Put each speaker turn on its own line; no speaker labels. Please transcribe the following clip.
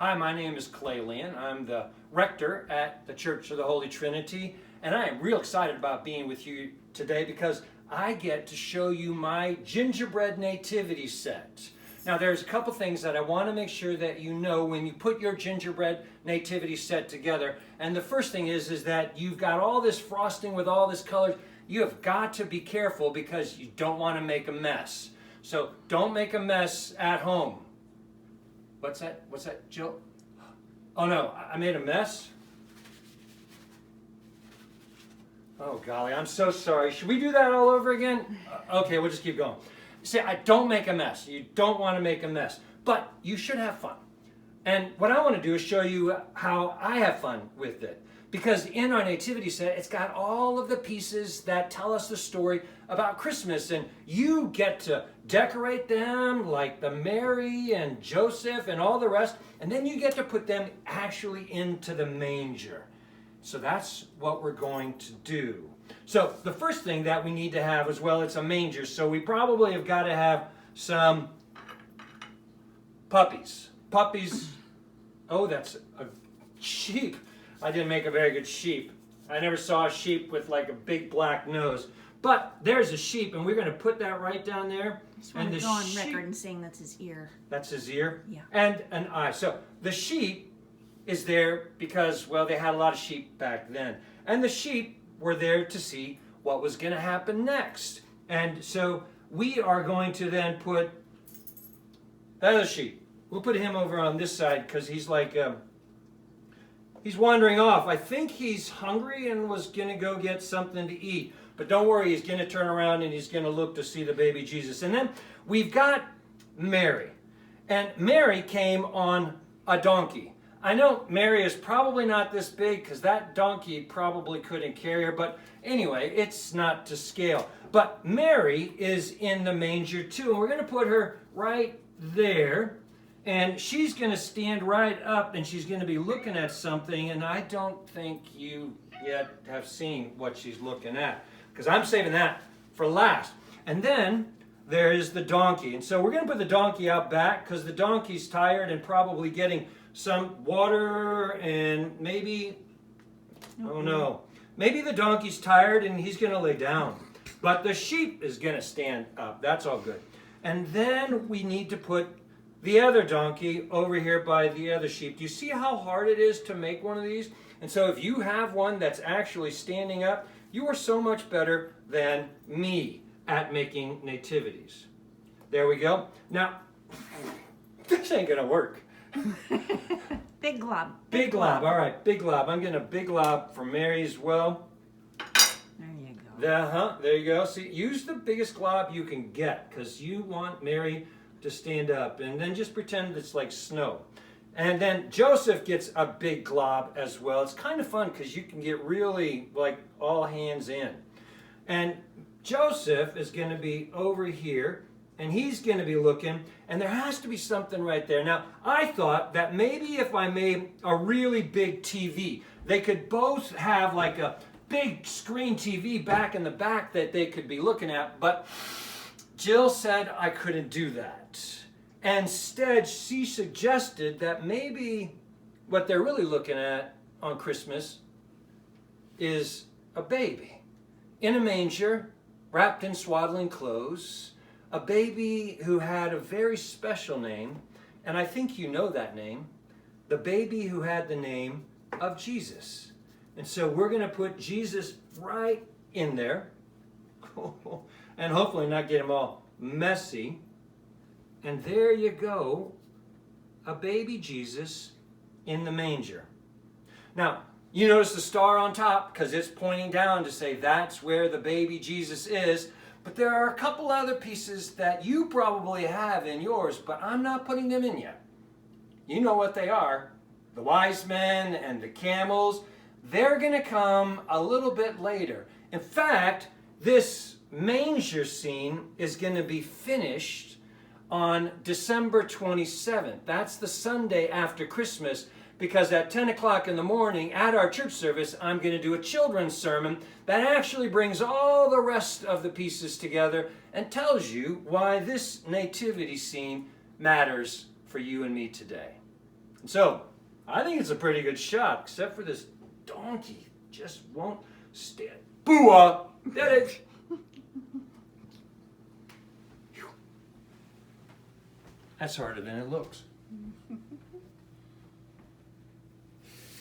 Hi, my name is Clay Lynn. I'm the rector at the Church of the Holy Trinity, and I am real excited about being with you today because I get to show you my Gingerbread Nativity set. Now, there's a couple things that I want to make sure that you know when you put your Gingerbread Nativity set together. And the first thing is that you've got all this frosting with all this color. You have got to be careful because you don't want to make a mess. So don't make a mess at home. What's that? What's that, Jill? Oh no, I made a mess? Oh golly, I'm so sorry. Should we do that all over again? Okay, we'll just keep going. See, I don't make a mess. You don't want to make a mess. But you should have fun. And what I want to do is show you how I have fun with it. Because in our nativity set, it's got all of the pieces that tell us the story about Christmas. And you get to decorate them like the Mary and Joseph and all the rest. And then you get to put them actually into the manger. So that's what we're going to do. So the first thing that we need to have as well, it's a manger. So we probably have got to have some puppies. Puppies. Oh, that's a sheep. I didn't make a very good sheep. I never saw a sheep with like a big black nose. But there's a sheep, and we're going to put that right down there.
I just want to go on record and saying that's his ear. That's his
ear?
Yeah.
And an eye. So the sheep is there because, well, they had a lot of sheep back then. And the sheep were there to see what was going to happen next. And so we are going to then put that other sheep. We'll put him over on this side because he's like... he's wandering off. I think he's hungry and was going to go get something to eat. But don't worry, he's going to turn around and he's going to look to see the baby Jesus. And then we've got Mary. And Mary came on a donkey. I know Mary is probably not this big because that donkey probably couldn't carry her. But anyway, it's not to scale. But Mary is in the manger too. And we're going to put her right there. And she's going to stand right up and she's going to be looking at something. And I don't think you yet have seen what she's looking at, because I'm saving that for last. And then there is the donkey. And so we're going to put the donkey out back because the donkey's tired and probably getting some water and maybe, oh no, maybe the donkey's tired and he's going to lay down. But the sheep is going to stand up. That's all good. And then we need to put the other donkey over here by the other sheep. Do you see how hard it is to make one of these? And so if you have one that's actually standing up, you are so much better than me at making nativities. There we go. Now, this ain't gonna work.
Big glob.
Big glob. All right, big glob. I'm getting a big glob for Mary as well.
There you go.
There you go. See, use the biggest glob you can get because you want Mary to stand up, and then just pretend it's like snow. And then Joseph gets a big glob as well. It's kind of fun because you can get really like all hands in. And Joseph is going to be over here, and he's going to be looking, and there has to be something right there. Now, I thought that maybe if I made a really big TV, they could both have like a big screen TV back in the back that they could be looking at, but Jill said I couldn't do that. Instead, she suggested that maybe what they're really looking at on Christmas is a baby in a manger, wrapped in swaddling clothes, a baby who had a very special name, and I think you know that name, the baby who had the name of Jesus. And so we're going to put Jesus right in there. And hopefully not get them all messy. And there you go, a baby Jesus in the manger. Now, you notice the star on top because it's pointing down to say that's where the baby Jesus is. But there are a couple other pieces that you probably have in yours, but I'm not putting them in yet. You know what they are. The wise men and the camels, they're going to come a little bit later. In fact, this manger scene is going to be finished on December 27th. That's the Sunday after Christmas, because at 10 o'clock in the morning at our church service, I'm going to do a children's sermon that actually brings all the rest of the pieces together and tells you why this nativity scene matters for you and me today. So, I think it's a pretty good shot, except for this donkey just won't stand. Boo-ah! Did it! That's harder than it looks.